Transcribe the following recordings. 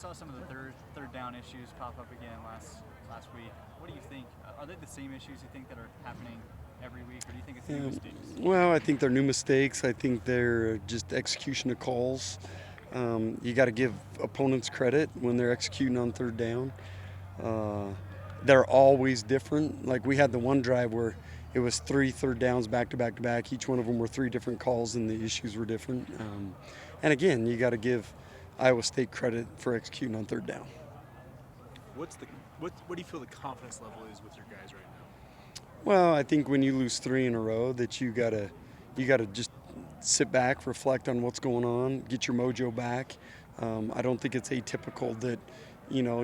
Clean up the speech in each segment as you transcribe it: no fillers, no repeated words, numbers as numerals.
saw some of the third down issues pop up again last week. What do you think? Are they the same issues you think that are happening every week, or do you think it's new mistakes? Well, I think they're new mistakes. I think they're just execution of calls. You got to give opponents credit when they're executing on third down. They're always different. Like we had the one drive where it was 3 third downs back to back to back. Each one of them were 3 different calls, and the issues were different. And again, you got to give Iowa State credit for executing on third down. What do you feel the confidence level is with your guys right now? Well, I think when you lose 3 in a row, that you gotta just sit back, reflect on what's going on, get your mojo back. I don't think it's atypical that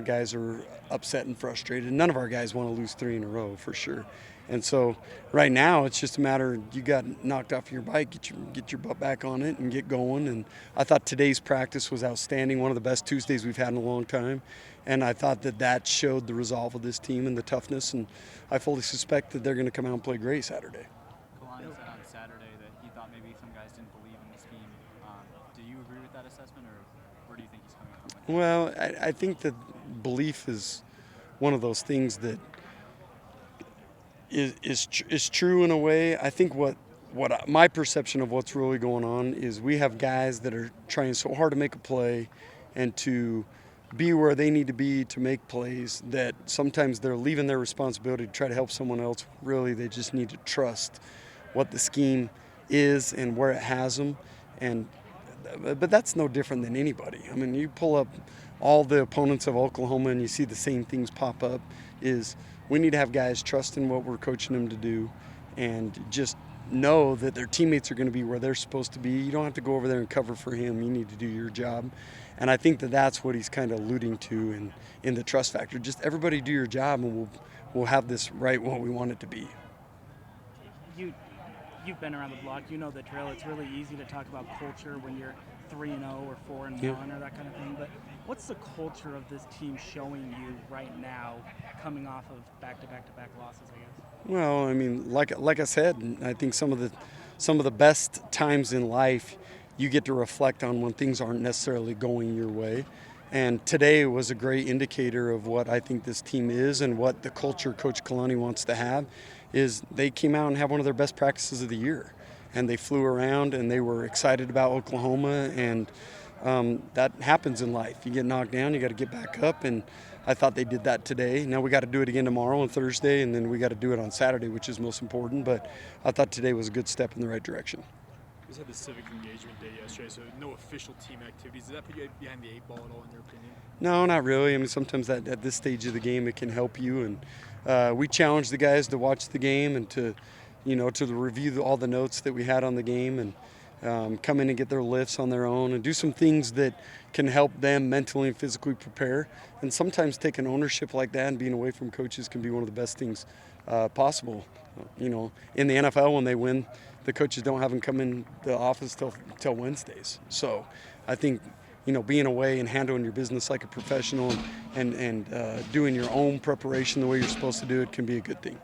guys are upset and frustrated. None of our guys want to lose 3 in a row for sure. And so right now it's just a matter of you got knocked off your bike, get your butt back on it and get going. And I thought today's practice was outstanding, one of the best Tuesdays we've had in a long time. And I thought that showed the resolve of this team and the toughness. And I fully suspect that they're going to come out and play great Saturday. Kalani said on Saturday that he thought maybe some guys didn't believe in the scheme. Do you agree with that assessment, or where do you think he's coming from? Well, I think that belief is one of those things that is true in a way. I think what my perception of what's really going on is we have guys that are trying so hard to make a play and to be where they need to be to make plays that sometimes they're leaving their responsibility to try to help someone else. Really, they just need to trust what the scheme is and where it has them. But that's no different than anybody. I mean, you pull up all the opponents of Oklahoma and you see the same things pop up. Is we need to have guys trust in what we're coaching them to do and just know that their teammates are going to be where they're supposed to be. You don't have to go over there and cover for him. You need to do your job. And I think that's what he's kind of alluding to in the trust factor. Just everybody do your job and we'll have this right what we want it to be. You've been around the block. You know the drill. It's really easy to talk about culture when you're 3-0 or 4-1 or that kind of thing. But what's the culture of this team showing you right now, coming off of back-to-back-to-back losses, I guess? Well, I mean, like I said, I think some of the best times in life, you get to reflect on when things aren't necessarily going your way. And today was a great indicator of what I think this team is and what the culture Coach Kalani wants to have. Is they came out and had one of their best practices of the year, and they flew around and they were excited about Oklahoma, and that happens in life. You get knocked down, you got to get back up, and I thought they did that today. Now we got to do it again tomorrow and Thursday, and then we got to do it on Saturday, which is most important. But I thought today was a good step in the right direction. We just had the civic engagement day yesterday, so no official team activities. Does that put you behind the 8 ball at all, in your opinion? No, not really. I mean, sometimes at this stage of the game, it can help you. And we challenge the guys to watch the game and to review all the notes that we had on the game and come in and get their lifts on their own and do some things that can help them mentally and physically prepare. And sometimes taking ownership like that and being away from coaches can be one of the best things possible. In the NFL, when they win, the coaches don't have them come in the office till Wednesdays. So I think being away and handling your business like a professional and doing your own preparation the way you're supposed to do it can be a good thing.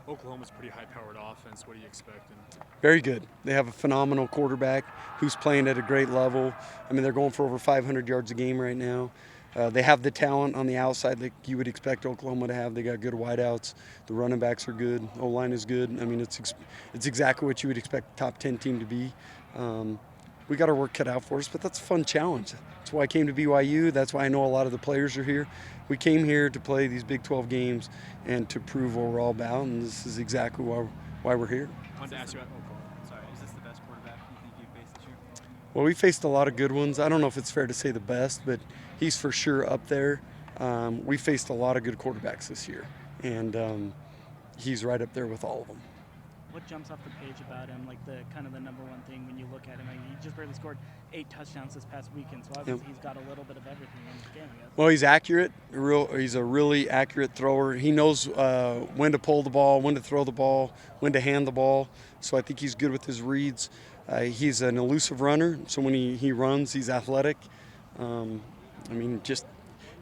Oklahoma's a pretty high-powered offense. What are you expecting? Very good. They have a phenomenal quarterback who's playing at a great level. I mean, they're going for over 500 yards a game right now. They have the talent on the outside that you would expect Oklahoma to have. They got good wideouts. The running backs are good. O-line is good. I mean, it's exactly what you would expect a top 10 team to be. We got our work cut out for us, but that's a fun challenge. That's why I came to BYU. That's why I know a lot of the players are here. We came here to play these Big 12 games and to prove what we're all about, and this is exactly why we're here. I wanted to ask you about Oklahoma. Sorry, is this the best quarterback you think you've faced this year? Well, we faced a lot of good ones. I don't know if it's fair to say the best, but he's for sure up there. We faced a lot of good quarterbacks this year, and he's right up there with all of them. What jumps off the page about him, like the kind of the number one thing when you look at him? I mean, he just barely scored 8 touchdowns this past weekend, so obviously he's got a little bit of everything in his game, I guess. Well, he's accurate. He's a really accurate thrower. He knows when to pull the ball, when to throw the ball, when to hand the ball. So I think he's good with his reads. He's an elusive runner, so when he runs, he's athletic.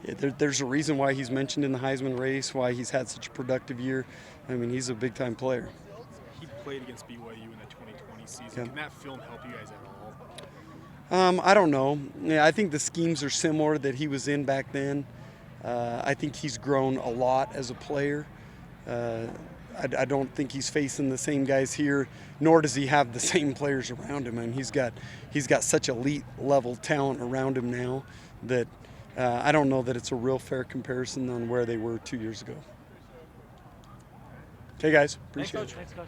There's a reason why he's mentioned in the Heisman race, why he's had such a productive year. I mean, he's a big-time player. He played against BYU in the 2020 season. Can that film help you guys at all? I don't know. Yeah, I think the schemes are similar that he was in back then. I think he's grown a lot as a player. I don't think he's facing the same guys here, nor does he have the same players around him. I mean, he's got such elite level talent around him now that I don't know that it's a real fair comparison on where they were 2 years ago. Okay, guys, appreciate it. Thanks, Coach.